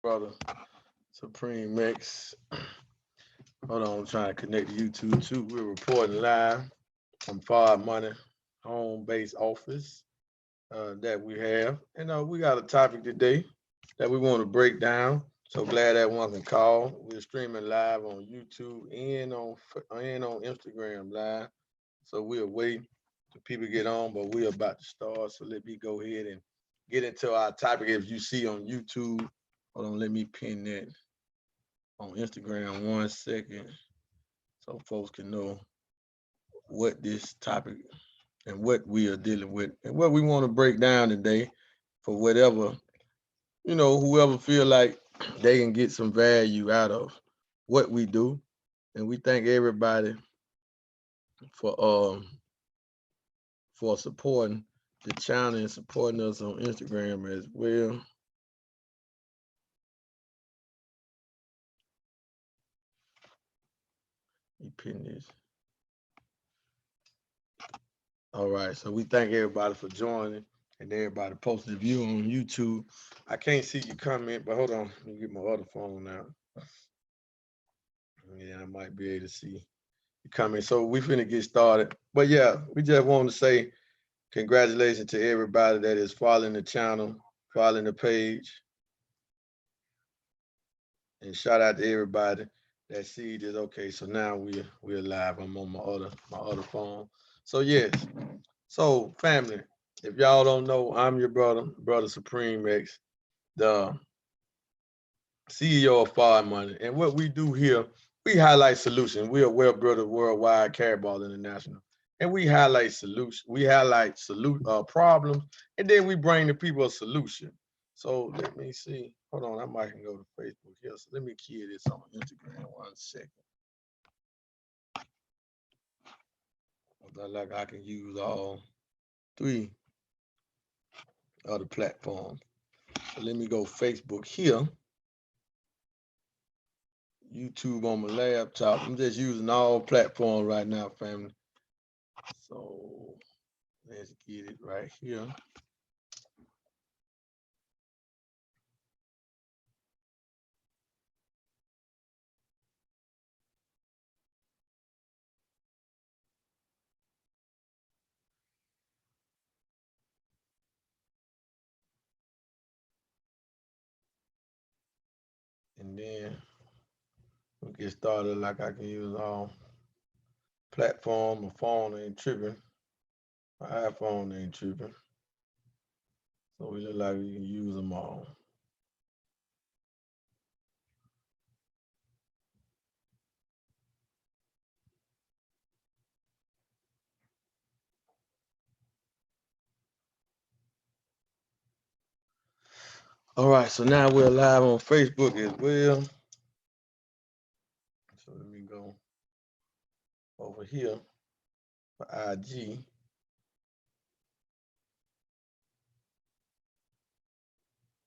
brother Supreme X. Hold on, I'm trying to connect to YouTube too. We're reporting live from Far Money home base office that we have. And we got a topic today that we want to break down. So glad that one can call. We're streaming live on YouTube and on Instagram live. So we'll wait till people get on, but we're about to start. So let me go ahead and get into our topic. If you see on YouTube, hold on, let me pin that on Instagram 1 second so folks can know what this topic and what we are dealing with and what we want to break down today for whatever, whoever feel like they can get some value out of what we do. And we thank everybody for for supporting the channel and supporting us on Instagram as well. You pin this. All right. So we thank everybody for joining and everybody posted a view on YouTube. I can't see your comment, but hold on. Let me get my other phone out. Yeah, I might be able to see your comment. So we finna get started. But yeah, we just want to say congratulations to everybody that is following the channel, following the page, and shout out to everybody that sees it. Okay, so now we're live. I'm on my other phone. So yes. So family, if y'all don't know, I'm your brother Supreme X, the CEO of Fire Money. And what we do here, we highlight solutions. We are Well Brother Worldwide Caraball International. And we highlight solutions. We highlight problems, and then we bring the people a solution. So let me see. Hold on, I might can go to Facebook here. So let me key this on Instagram 1 second. Like I can use all three other platforms. So let me go Facebook here. YouTube on my laptop. I'm just using all platforms right now, family. So let's get it right here. And then we'll get started like I can use all platform. My phone ain't tripping. My iPhone ain't tripping. So we look like we can use them all. All right, so now we're live on Facebook as well. So let me go over here for IG.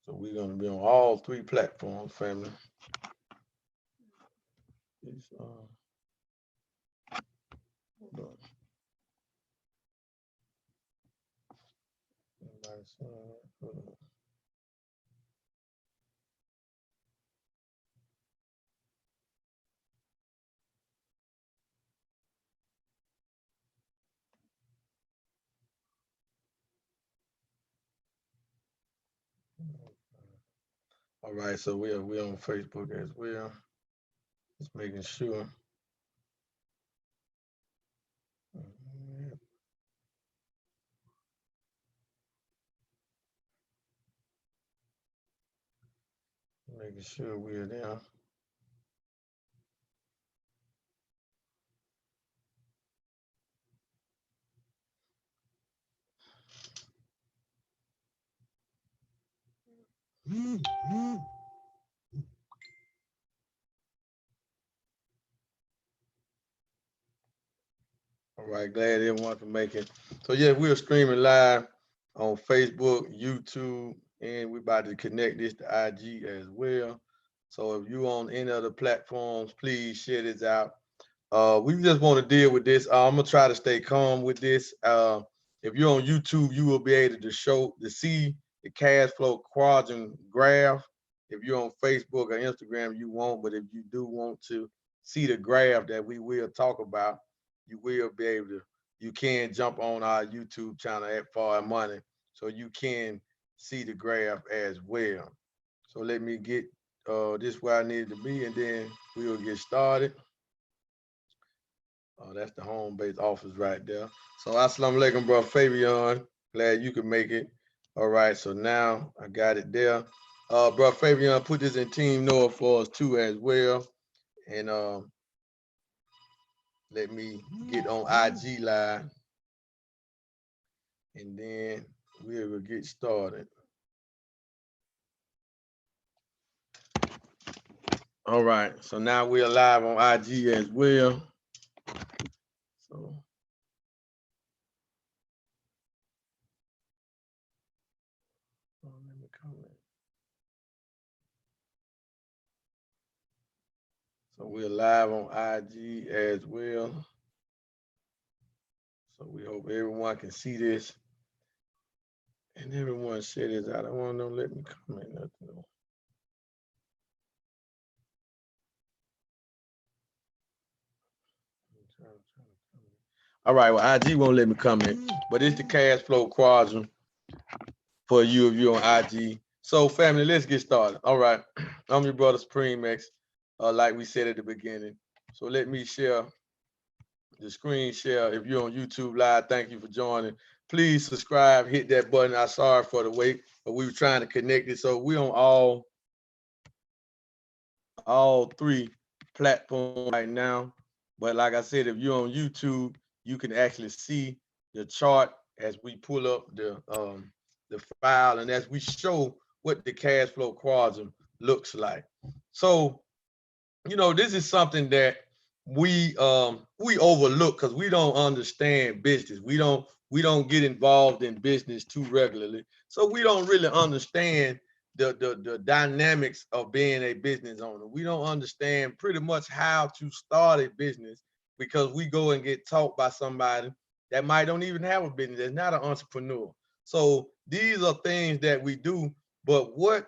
So we're gonna be on all three platforms, family. It's, hold on. Hold on. All right, so we're on Facebook as well. Just making sure. Making sure we're there. All right, glad everyone can make it. So yeah, we're streaming live on Facebook, YouTube, and we're about to connect this to IG as well. So if you on any other platforms, please share this out. We just want to deal with this. I'm gonna try to stay calm with this. If you're on YouTube, you will be able to see the cash flow quadrant graph. If you're on Facebook or Instagram, you won't. But if you do want to see the graph that we will talk about, you will be able to. You can jump on our YouTube channel at Far Money, so you can see the graph as well. So let me get this where I needed to be, and then we will get started. Oh, that's the home base office right there. So assalamu alaikum, bro. Fabian, glad you could make it. All right, so now I got it there. Bro, Fabian, put this in Team Noah for us too as well. And let me get on IG Live, and then we will get started. All right, so now we're live on IG as well. So let me comment. So we're live on IG as well. So we hope everyone can see this and everyone share this out. I want to know, let me comment nothing. All right, well, IG won't let me comment, but it's the cash flow quadrant for you if you're on IG. So family, let's get started. All right, I'm your brother Supreme X, like we said at the beginning. So let me share the screen share. If you're on YouTube Live, thank you for joining. Please subscribe, hit that button. I'm sorry for the wait, but we were trying to connect it. So we're on all three platforms right now. But like I said, if you're on YouTube, you can actually see the chart as we pull up the file and as we show what the cash flow quadrant looks like. So, you know, this is something that we overlook because we don't understand business. We don't get involved in business too regularly. So we don't really understand the dynamics of being a business owner. We don't understand pretty much how to start a business because we go and get taught by somebody that might don't even have a business, that's not an entrepreneur. So these are things that we do, but what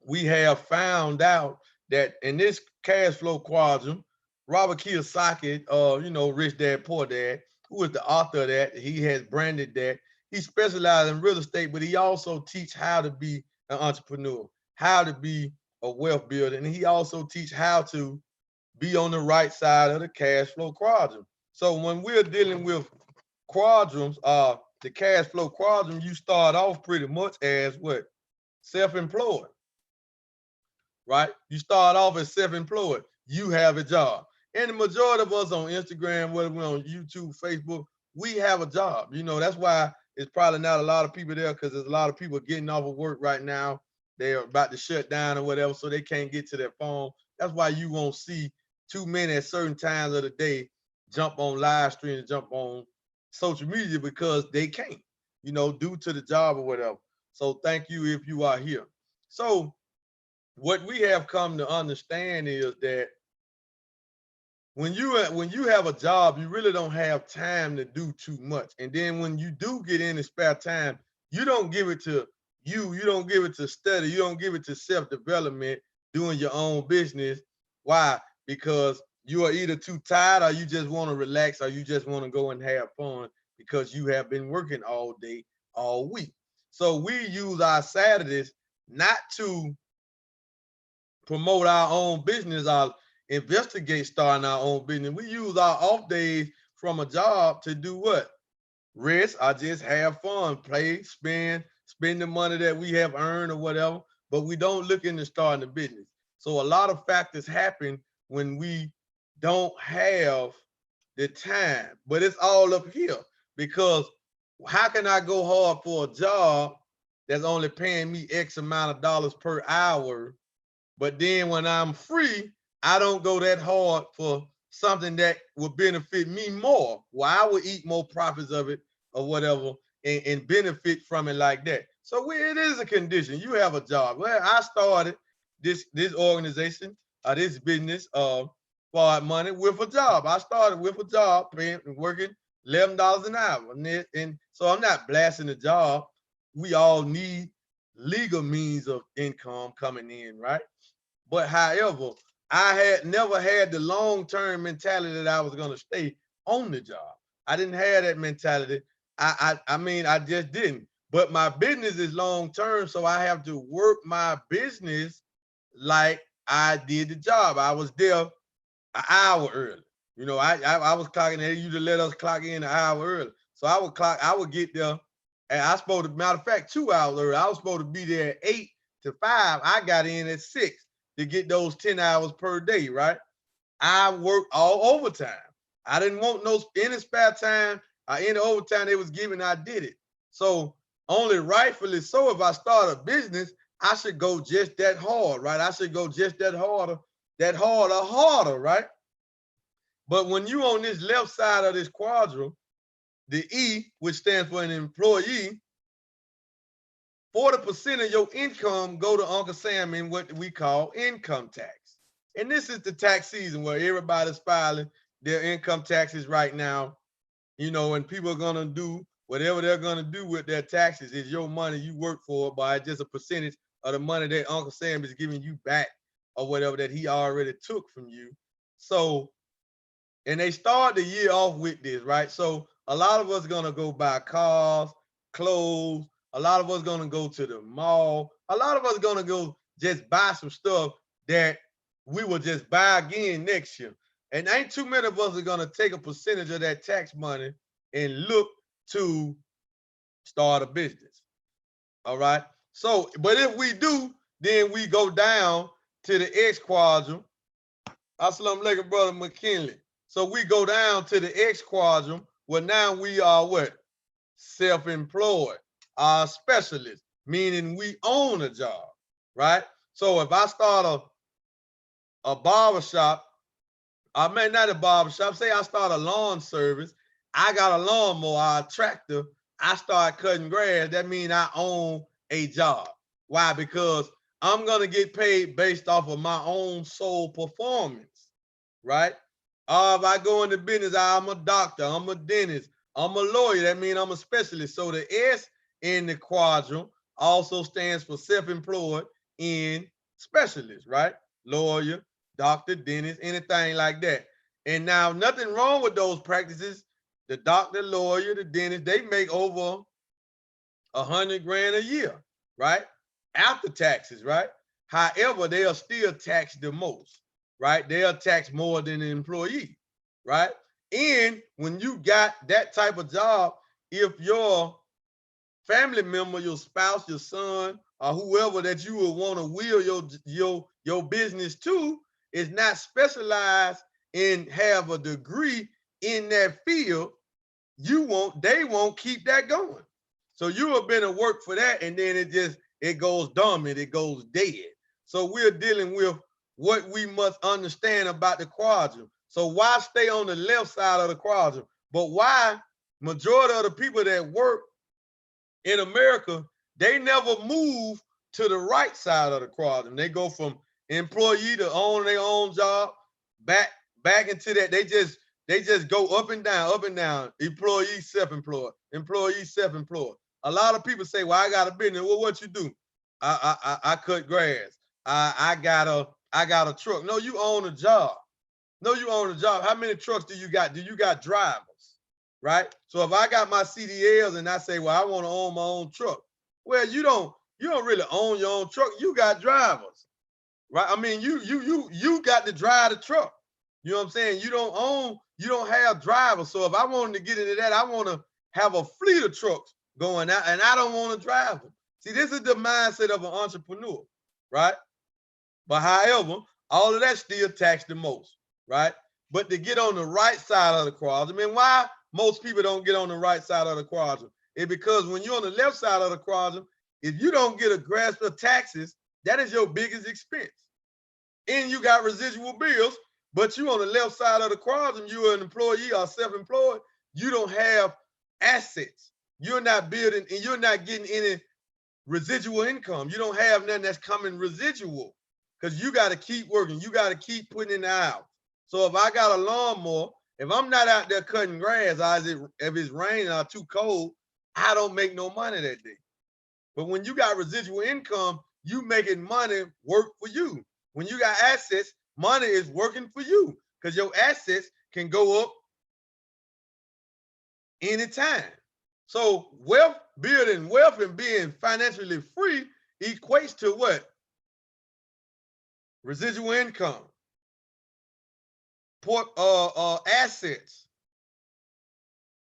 we have found out that in this cash flow quadrant, Robert Kiyosaki, you know, Rich Dad Poor Dad, who is the author of that, he has branded that. He specializes in real estate, but he also teach how to be an entrepreneur, how to be a wealth builder, and he also teach how to be on the right side of the cash flow quadrant. So when we're dealing with quadrants, the cash flow quadrant, you start off pretty much as what? Self-employed, right? You start off as self-employed. You have a job. And the majority of us on Instagram, whether we're on YouTube, Facebook, we have a job. You know, that's why it's probably not a lot of people there because there's a lot of people getting off of work right now. They're about to shut down or whatever, so they can't get to their phone. That's why you won't see too many at certain times of the day jump on live stream and jump on social media because they can't, you know, due to the job or whatever. So thank you if you are here. So what we have come to understand is that when you have a job, you really don't have time to do too much. And then when you do get in the spare time, you don't give it to you don't give it to study, you don't give it to self-development, doing your own business. Why? Because you are either too tired or you just want to relax or you just want to go and have fun because you have been working all day, all week. So we use our Saturdays not to promote our own business or investigate starting our own business. We use our off days from a job to do what? Rest or just have fun, play, spend the money that we have earned or whatever, but we don't look into starting a business. So a lot of factors happen when we don't have the time, but it's all up here because how can I go hard for a job that's only paying me X amount of dollars per hour, but then when I'm free, I don't go that hard for something that would benefit me more, where I would eat more profits of it or whatever and benefit from it like that. So it is a condition. You have a job. Well, I started this organization, this business, for money with a job. I started with a job, paying, working $11 an hour. And so I'm not blasting the job. We all need legal means of income coming in, right? But however, I had never had the long-term mentality that I was gonna stay on the job. I didn't have that mentality. I mean, I just didn't. But my business is long-term, so I have to work my business like I did the job. I was there an hour early. You know, I was clocking. They used to let us clock in an hour early, so I would clock. I would get there, and I supposed to. Matter of fact, 2 hours early. I was supposed to be there at 8 to 5. I got in at 6 to get those 10 hours per day. Right? I worked all overtime. I didn't want no any spare time or any overtime they was giving. I did it. So only rightfully so, if I start a business, I should go just that hard, right? I should go just that harder, right? But when you on this left side of this quadrant, the E, which stands for an employee, 40% of your income go to Uncle Sam in what we call income tax. And this is the tax season where everybody's filing their income taxes right now, you know, and people are gonna do whatever they're gonna do with their taxes. Is your money you work for, by just a percentage of the money that Uncle Sam is giving you back or whatever that he already took from you. So, and they start the year off with this, right? So a lot of us gonna go buy cars, clothes. A lot of us gonna go to the mall. A lot of us gonna go just buy some stuff that we will just buy again next year. And ain't too many of us are gonna take a percentage of that tax money and look to start a business. All right. So, but if we do, then we go down to the X quadrant. Assalamu alaikum, brother McKinley. So we go down to the X quadrant where now we are what? Self-employed, specialists, meaning we own a job, right? So if I start a barber shop, I may not a barber shop, say I start a lawn service, I got a lawnmower, a tractor, I start cutting grass, that means I own a job. Why? Because I'm gonna get paid based off of my own sole performance, right? If I go into business, I'm a doctor, I'm a dentist, I'm a lawyer, that means I'm a specialist. So the S in the quadrant also stands for self-employed in specialist, right? Lawyer, doctor, dentist, anything like that. And now nothing wrong with those practices. The doctor, lawyer, the dentist, they make over 100 grand a year, right? After taxes, right? However, they are still taxed the most, right? They are taxed more than an employee, right? And when you got that type of job, if your family member, your spouse, your son, or whoever that you would want to will your business to is not specialized and have a degree in that field, they won't keep that going. So you have been to work for that, and then it goes dormant, it goes dead. So we're dealing with what we must understand about the quadrant. So why stay on the left side of the quadrant? But why majority of the people that work in America, they never move to the right side of the quadrant. They go from employee to own their own job back into that. They just go up and down. Employee, self-employed, employee, self-employed. A lot of people say, "Well, I got a business." Well, what you do? I cut grass. I got a truck. No, you own a job. No, you own a job. How many trucks do you got? Do you got drivers? Right? So if I got my CDLs and I say, well, I want to own my own truck. Well, you don't really own your own truck. You got drivers, right? I mean, you got to drive the truck. You know what I'm saying? You don't have drivers. So if I wanted to get into that, I want to have a fleet of trucks going out, and I don't want to drive them. See, this is the mindset of an entrepreneur, right? But however, all of that still taxed the most, right? But to get on the right side of the quadrant, I mean, why most people don't get on the right side of the quadrant? It's because when you're on the left side of the quadrant, if you don't get a grasp of taxes, that is your biggest expense. And you got residual bills, but you on the left side of the quadrant, you're an employee or self-employed, you don't have assets. You're not building and you're not getting any residual income. You don't have nothing that's coming residual because you got to keep working. You got to keep putting in the hours. So if I got a lawnmower, if I'm not out there cutting grass, if it's raining or too cold, I don't make no money that day. But when you got residual income, you making money work for you. When you got assets, money is working for you because your assets can go up anytime. So building wealth and being financially free equates to what? Residual income, assets,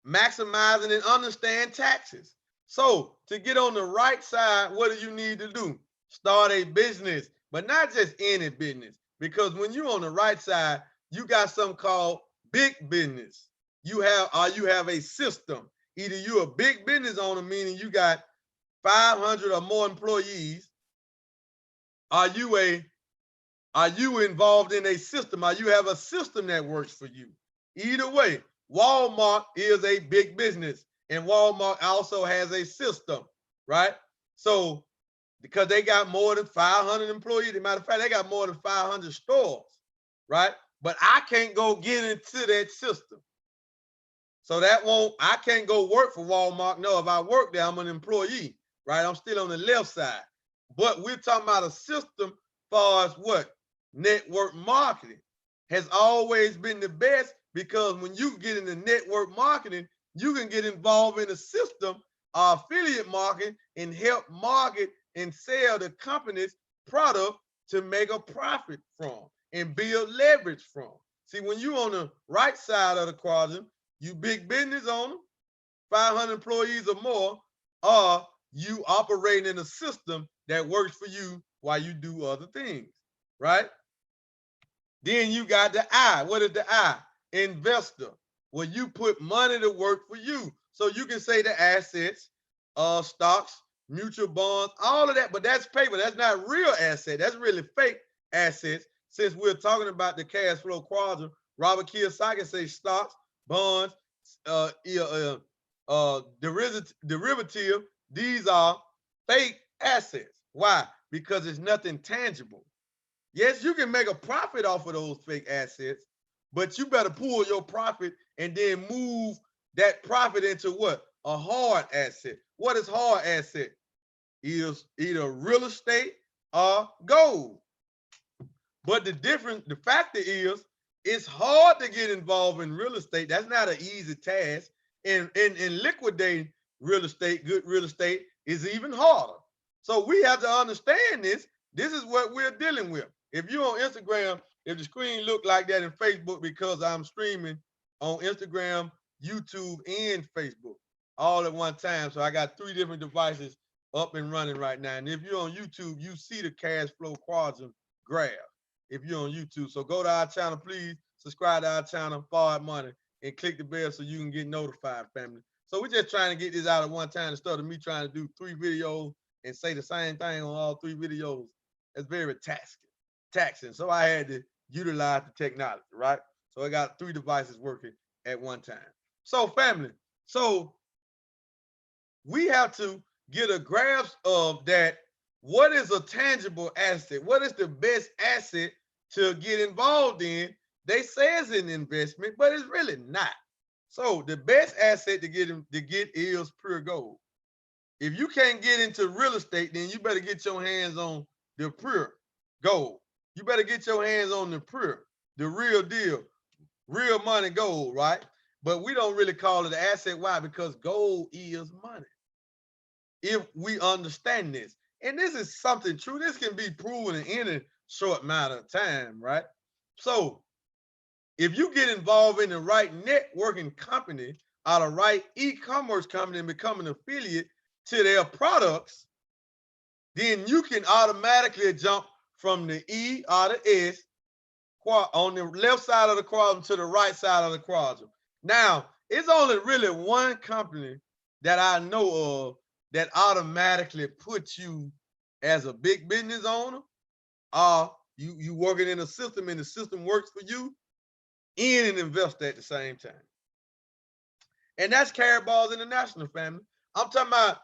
maximizing and understand taxes. So to get on the right side, what do you need to do? Start a business, but not just any business. Because when you're on the right side, you got something called big business. You have a system. Either you're a big business owner, meaning you got 500 or more employees. Are you involved in a system? Or you have a system that works for you? Either way, Walmart is a big business, and Walmart also has a system, right? So because they got more than 500 employees, as a matter of fact, they got more than 500 stores, right? But I can't go get into that system. So I can't go work for Walmart. No, if I work there, I'm an employee, right? I'm still on the left side. But we're talking about a system far as what? Network marketing has always been the best, because when you get into network marketing, you can get involved in a system of affiliate marketing and help market and sell the company's product to make a profit from and build leverage from. See, when you're on the right side of the quadrant, you big business owner, 500 employees or more, or you operate in a system that works for you while you do other things, right? Then you got the I. What is the I? Investor. Where you put money to work for you. So you can say the assets, stocks, mutual bonds, all of that, but that's paper. That's not real asset. That's really fake assets. Since we're talking about the cash flow quadrant, Robert Kiyosaki says stocks, bonds, derivative, these are fake assets. Why? Because it's nothing tangible. Yes, you can make a profit off of those fake assets, but you better pull your profit and then move that profit into what? A hard asset. What is hard asset? Is either real estate or gold. But the factor is, it's hard to get involved in real estate. That's not an easy task. And liquidating real estate, good real estate, is even harder. So we have to understand this. This is what we're dealing with. If you're on Instagram, if the screen look like that in Facebook, because I'm streaming on Instagram, YouTube, and Facebook all at one time. So I got 3 different devices up and running right now. And if you're on YouTube, you see the cash flow quadrant graph if you're on YouTube. So go to our channel, please subscribe to our channel, Forward Money, and click the bell so you can get notified, family. So we're just trying to get this out at one time instead of me trying to do 3 videos and say the same thing on all 3 videos. It's very taxing. So I had to utilize the technology, right? So I got 3 devices working at one time. So family, so we have to get a grasp of that. What is a tangible asset? What is the best asset to get involved in? They say it's an investment, but it's really not. So the best asset to get is pure gold. If you can't get into real estate, then you better get your hands on the pure gold. You better get your hands on the pure, the real deal, real money gold, right? But we don't really call it an asset. Why? Because gold is money. If we understand this, and this is something true, this can be proven in any short amount of time, right? So if you get involved in the right networking company or the right e-commerce company and become an affiliate to their products, then you can automatically jump from the E or the S on the left side of the quadrant to the right side of the quadrant. Now, it's only really one company that I know of that automatically puts you as a big business owner, or you working in a system and the system works for you, and an investor at the same time. And that's Karatbars International, family. I'm talking about,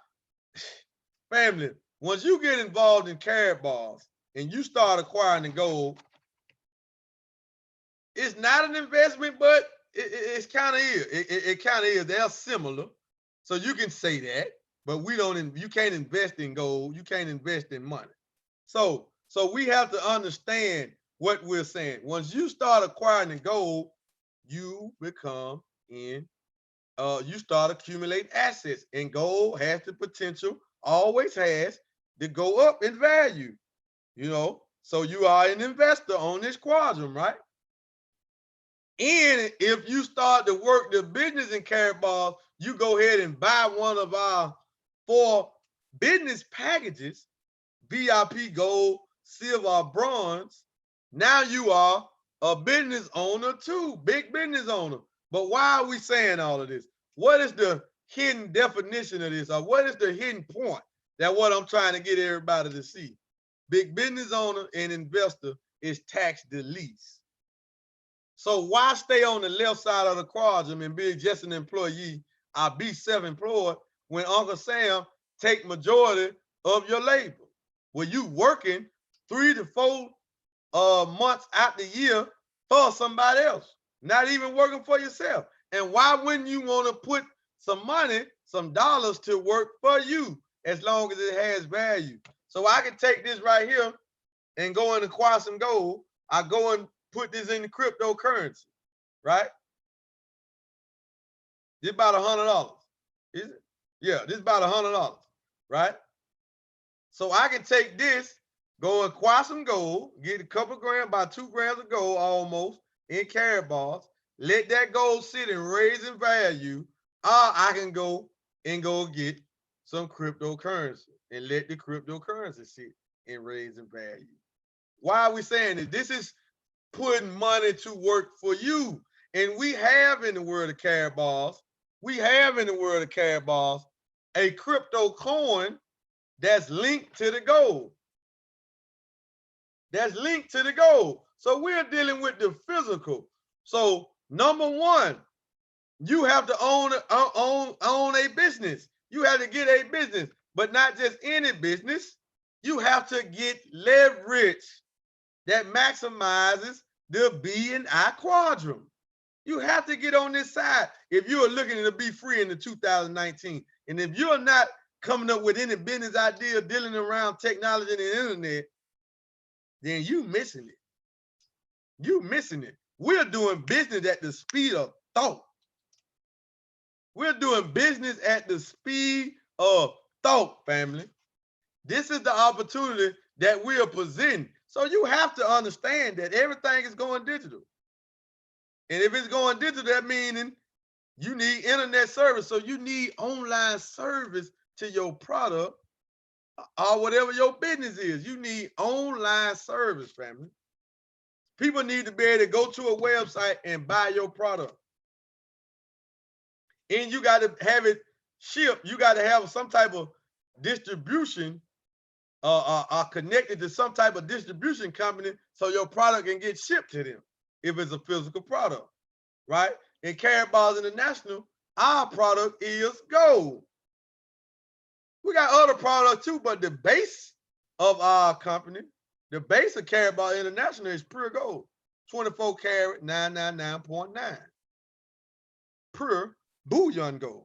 family, once you get involved in Karatbars and you start acquiring the gold, it's not an investment, but it's kind of is. It kind of is. They're similar. So you can say that. but we don't. You can't invest in gold. You can't invest in money. So we have to understand what we're saying. Once you start acquiring the gold, you become in. You start accumulating assets, and gold has the potential, always has, to go up in value. You know, so you are an investor on this quadrant, right? And if you start to work the business in Karatbars, you go ahead and buy one of our 4 business packages, VIP, gold, silver, bronze. Now you are a business owner too, big business owner. But why are we saying all of this? What is the hidden definition of this? Or what is the hidden point that what I'm trying to get everybody to see? Big business owner and investor is tax the least. So why stay on the left side of the quadrant and be just an employee or be self-employed when Uncle Sam take majority of your labor? Well, you working 3 to 4 months out the year for somebody else, not even working for yourself. And why wouldn't you want to put some money, some dollars to work for you as long as it has value? So I can take this right here and go and acquire some gold. I go and put this in the cryptocurrency, right? This about $100, is it? Yeah, this about $100, right? So I can take this, go acquire some gold, get a couple grams, about 2 grams of gold almost in Karatbars, let that gold sit and raise in value, or I can go and go get some cryptocurrency and let the cryptocurrency sit and raise in value. Why are we saying this? This is putting money to work for you. And we have in the world of Karatbars, a crypto coin that's linked to the gold. That's linked to the gold. So we're dealing with the physical. So number one, you have to own a business. You have to get a business, but not just any business. You have to get leverage that maximizes the B and I quadrant. You have to get on this side if you are looking to be free in the 2019. And if you're not coming up with any business idea dealing around technology and the internet, then you missing it. You missing it. We're doing business at the speed of thought. We're doing business at the speed of thought, family. This is the opportunity that we are presenting. So you have to understand that everything is going digital. And if it's going digital, that meaning you need internet service. So you need online service to your product or whatever your business is. You need online service, family. People need to be able to go to a website and buy your product. And you got to have it shipped. You got to have some type of distribution are connected to some type of distribution company so your product can get shipped to them if it's a physical product, right? In Karatbars International, our product is gold. We got other products too, but the base of our company, the base of Karatbars International is pure gold, 24 karat 999.9. Pure bullion gold.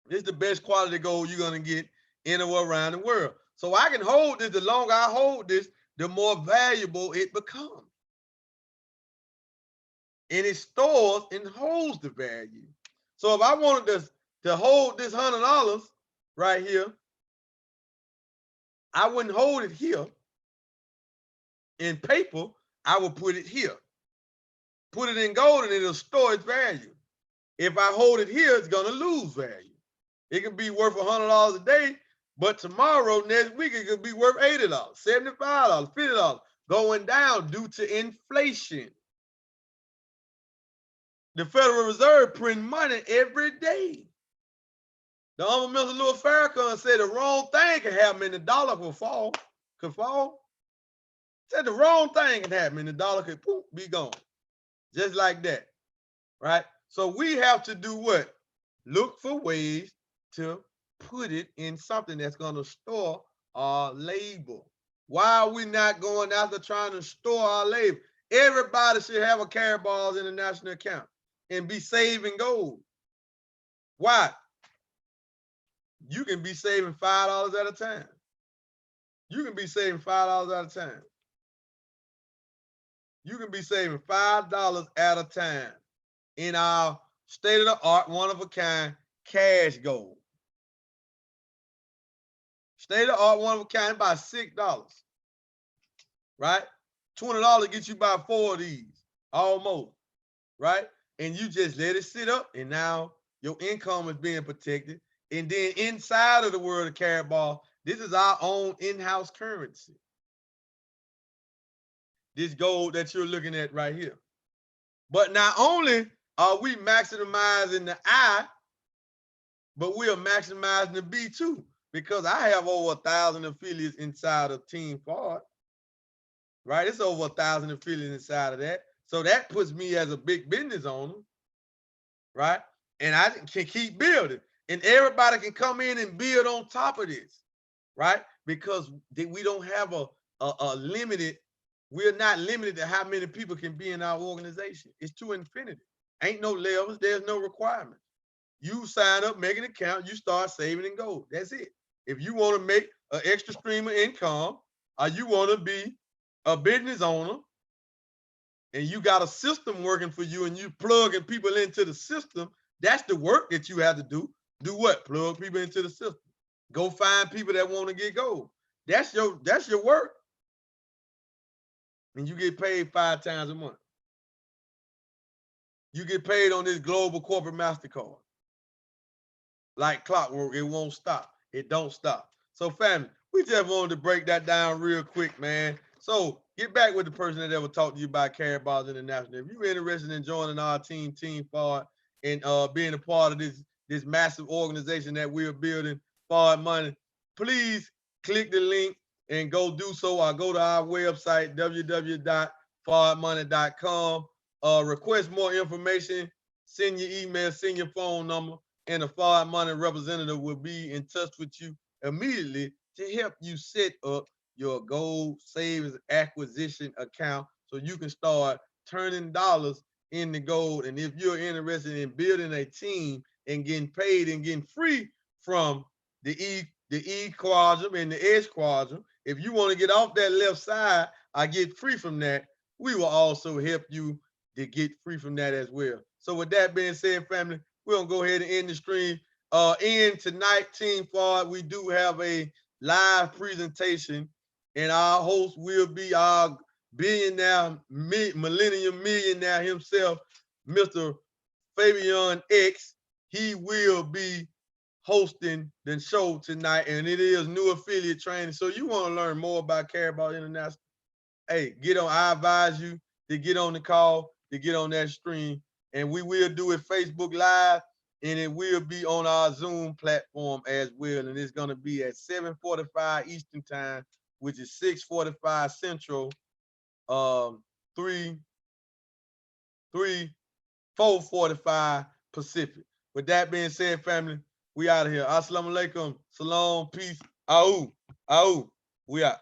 This is the best quality gold you're going to get anywhere around the world. So I can hold this. The longer I hold this, the more valuable it becomes. And it stores and holds the value. So if I wanted to hold this $100 right here, I wouldn't hold it here in paper. I would put it here. Put it in gold and it'll store its value. If I hold it here, it's going to lose value. It can be worth $100 a day, but tomorrow, next week, it could be worth $80, $75, $50, going down due to inflation. The Federal Reserve print money every day. The Honorable Mr. Louis Farrakhan said the wrong thing can happen and the dollar could fall. Said the wrong thing can happen and the dollar could poof, be gone. Just like that, right? So we have to do what? Look for ways to put it in something that's going to store our labor. Why are we not going after trying to store our labor? Everybody should have a Karatbars International account and be saving gold. Why? you can be saving $5 at a time. You can be saving $5 at a time. You can be saving $5 at a time in our state-of-the-art, one-of-a-kind cash gold. State-of-the-art, one-of-a-kind, about $6, right? $20 gets you about 4 of these, almost, right? And you just let it sit up, and now your income is being protected. And then inside of the world of Karatball, this is our own in-house currency. This gold that you're looking at right here. But not only are we maximizing the I, but we are maximizing the B too, because I have over 1,000 affiliates inside of Team Ford, right? It's over 1,000 affiliates inside of that. So that puts me as a big business owner, right? And I can keep building, and everybody can come in and build on top of this, right? Because we don't have a limited, we're not limited to how many people can be in our organization. It's to infinity. Ain't no levels, there's no requirements. You sign up, make an account, you start saving in gold. That's it. If you want to make an extra stream of income, or you want to be a business owner, and you got a system working for you, and you plugging people into the system, that's the work that you have to do. Do what? Plug people into the system. Go find people that want to get gold. That's your work. And you get paid 5 times a month. You get paid on this global corporate MasterCard. Like clockwork, it won't stop. It don't stop. So family, we just wanted to break that down real quick, man. So get back with the person that ever talked to you about Karatball International. If you're interested in joining our team, Team Ford, and being a part of this massive organization that we're building, Ford Money, please click the link and go do so, or go to our website, www.fordmoney.com. Request more information, send your email, send your phone number, and a Ford Money representative will be in touch with you immediately to help you set up your gold savings acquisition account so you can start turning dollars into gold. And if you're interested in building a team and getting paid and getting free from the E quadrant and the S quadrant, if you want to get off that left side, I get free from that, we will also help you to get free from that as well. So with that being said, family, we're going to go ahead and end the stream. Tonight, Team Ford, we do have a live presentation, and our host will be our billionaire, millennium millionaire himself, Mr. Fabian X. He will be hosting the show tonight, and it is new affiliate training. So you want to learn more about Karatball International? Hey, I advise you to get on the call, to get on that stream. And we will do it Facebook Live, and it will be on our Zoom platform as well. And it's going to be at 7:45 Eastern Time, which is 6:45 Central, 4:45 Pacific. With that being said, family, we out of here. Assalamu alaikum. Salam, peace. Au. We out.